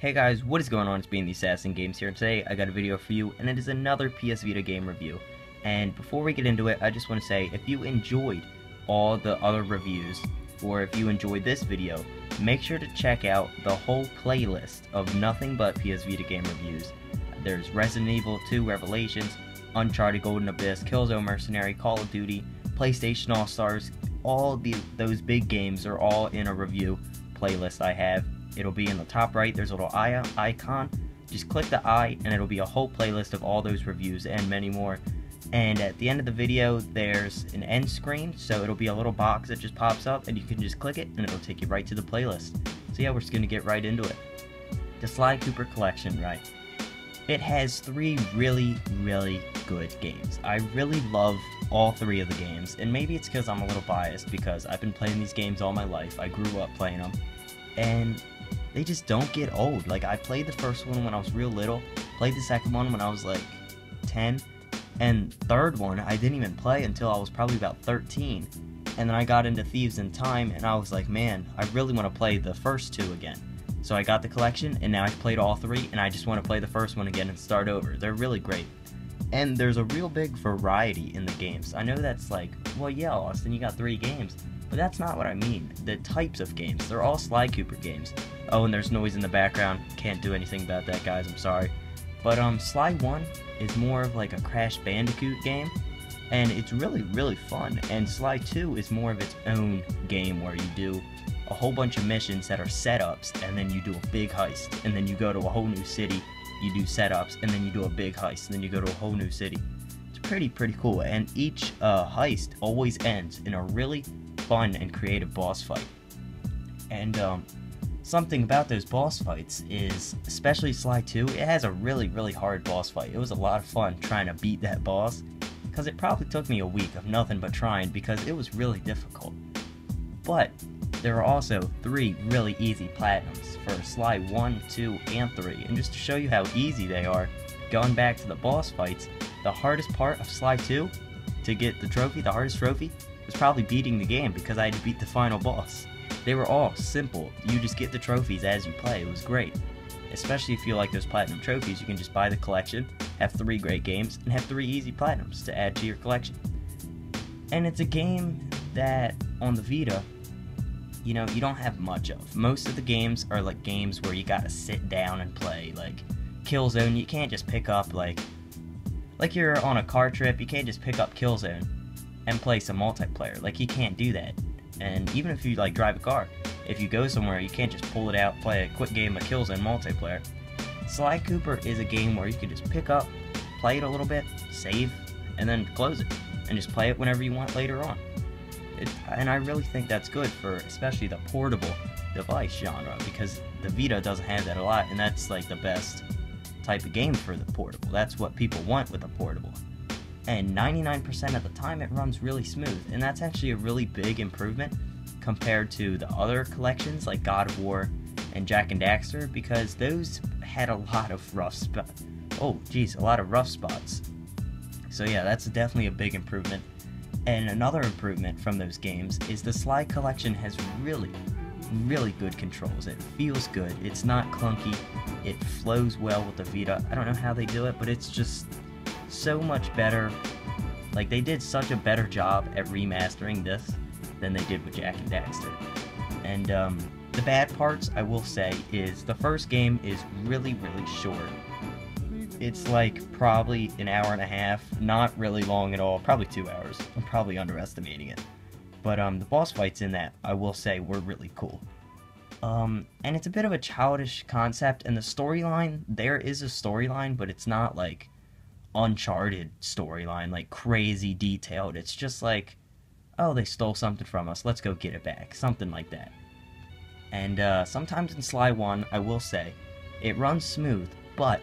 Hey guys, what is going on? It's Banetheassassin Games here, and today I got a video for you, and it is another PS Vita game review. And before we get into it, I just want to say, if you enjoyed all the other reviews, or if you enjoyed this video, make sure to check out the whole playlist of nothing but PS Vita game reviews. There's Resident Evil 2 Revelations, Uncharted Golden Abyss, Killzone Mercenary, Call of Duty, PlayStation All-Stars. Those big games are all in a review playlist I have. It'll be in the top right. There's a little eye icon. Just click the eye and it'll be a whole playlist of all those reviews and many more. And at the end of the video there's an end screen, so it'll be a little box that just pops up and you can just click it and it'll take you right to the playlist. So yeah, we're just gonna get right into it. The Sly Cooper collection, right? It has three really good games. I really love all three of the games, and maybe it's because I'm a little biased because I've been playing these games all my life. I grew up playing them, and they just don't get old. Like, I played the first one when I was real little, played the second one when I was like 10, and third one I didn't even play until I was probably about 13. And then I got into Thieves in Time and I was like, man, I really want to play the first two again. So I got the collection and now I've played all three and I just want to play the first one again and start over. They're really great. And there's a real big variety in the games. I know that's like, well yeah, Austin, you got 3 games. But that's not what I mean. The types of games, they're all Sly Cooper games. Oh, and there's noise in the background. Can't do anything about that, guys, I'm sorry. But Sly 1 is more of like a Crash Bandicoot game, and it's really fun. And Sly 2 is more of its own game where you do a whole bunch of missions that are setups, and then you do a big heist, and then you go to a whole new city, you do setups, and then you do a big heist, and then you go to a whole new city. It's pretty cool, and each heist always ends in a really fun and creative boss fight. And something about those boss fights is, especially Sly 2, it has a really hard boss fight. It was a lot of fun trying to beat that boss, because it probably took me a week of nothing but trying because it was really difficult. But there are also 3 really easy platinums for Sly 1, 2, and 3, and just to show you how easy they are, going back to the boss fights, the hardest part of Sly 2 to get the trophy, the hardest trophy, was probably beating the game because I had to beat the final boss. They were all simple. You just get the trophies as you play. It was great. Especially if you like those platinum trophies, you can just buy the collection, have 3 great games, and have 3 easy platinums to add to your collection. And it's a game that, on the Vita, you know, you don't have much of. Most of the games are like games where you gotta sit down and play. Like Killzone, you can't just pick up like you're on a car trip, you can't just pick up Killzone and play some multiplayer. Like, you can't do that. And even if you like drive a car, if you go somewhere, you can't just pull it out, play a quick game of Killzone multiplayer. Sly Cooper is a game where you can just pick up, play it a little bit, save, and then close it, and just play it whenever you want later on. And I really think that's good for especially the portable device genre, because the Vita doesn't have that a lot, and that's like the best type of game for the portable. That's what people want with a portable. And 99% of the time it runs really smooth, and that's actually a really big improvement compared to the other collections like God of War and Jak and Daxter, because those had a lot of rough spots. Oh geez, a lot of rough spots. So yeah, that's definitely a big improvement. And another improvement from those games is the Sly collection has really good controls. It feels good, it's not clunky, it flows well with the Vita. I don't know how they do it, but it's just so much better. Like, they did such a better job at remastering this than they did with Jak and Daxter. And the bad parts, I will say, is the first game is really short. It's like probably an hour and a half, not really long at all, probably 2 hours. I'm probably underestimating it. But the boss fights in that, I will say, were really cool. And it's a bit of a childish concept, and the storyline, there is a storyline, but it's not like Uncharted storyline, like crazy detailed. It's just like, oh, they stole something from us, let's go get it back, something like that. And sometimes in Sly 1, I will say, it runs smooth, but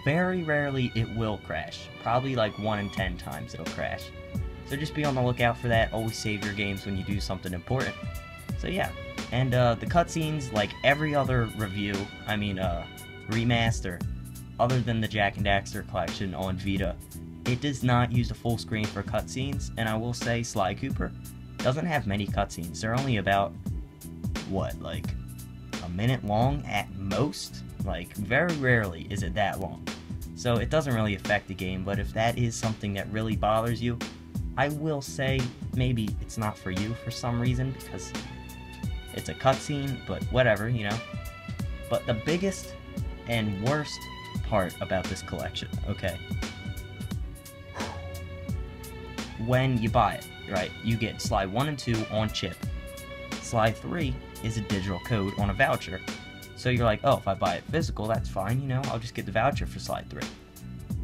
very rarely it will crash. Probably like 1 in 10 times it'll crash. So just be on the lookout for that. Always save your games when you do something important. So yeah, and the cutscenes, like every other review, remaster, other than the Jak and Daxter collection on Vita, it does not use a full screen for cutscenes, and I will say Sly Cooper doesn't have many cutscenes. They're only about, what, like a minute long at most. Like, very rarely is it that long. So it doesn't really affect the game, but if that is something that really bothers you, I will say maybe it's not for you for some reason, because it's a cutscene, but whatever, you know. But the biggest and worst part about this collection, okay, when you buy it, right, you get Slide 1 and 2 on chip. Slide 3 is a digital code on a voucher. So you're like, oh, if I buy it physical, that's fine, you know, I'll just get the voucher for Slide 3.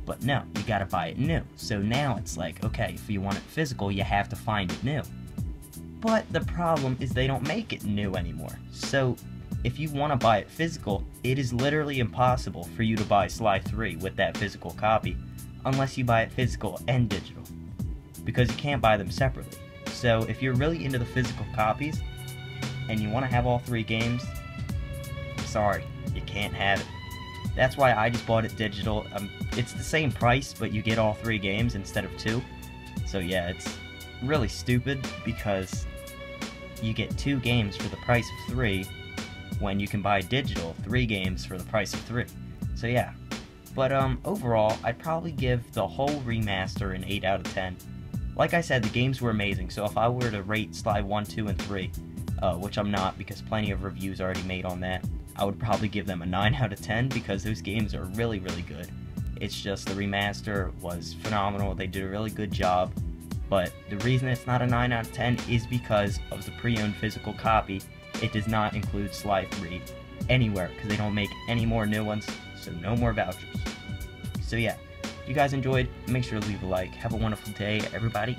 But no, you gotta buy it new. So now it's like, okay, if you want it physical, you have to find it new. But the problem is they don't make it new anymore. So if you want to buy it physical, it is literally impossible for you to buy Slide 3 with that physical copy unless you buy it physical and digital, because you can't buy them separately. So if you're really into the physical copies and you want to have all 3 games, I'm sorry, you can't have it. That's why I just bought it digital. It's the same price, but you get all 3 games instead of 2. So yeah, it's really stupid because you get 2 games for the price of 3 when you can buy digital 3 games for the price of 3. So yeah. But overall, I'd probably give the whole remaster an 8 out of 10. Like I said, the games were amazing, so if I were to rate Slide 1, 2, and 3, which I'm not because plenty of reviews already made on that, I would probably give them a 9 out of 10 because those games are really, really good. It's just the remaster was phenomenal. They did a really good job. But the reason it's not a 9 out of 10 is because of the pre-owned physical copy. It does not include Slide 3 anywhere because they don't make any more new ones, so no more vouchers. So yeah, if you guys enjoyed, make sure to leave a like. Have a wonderful day, everybody.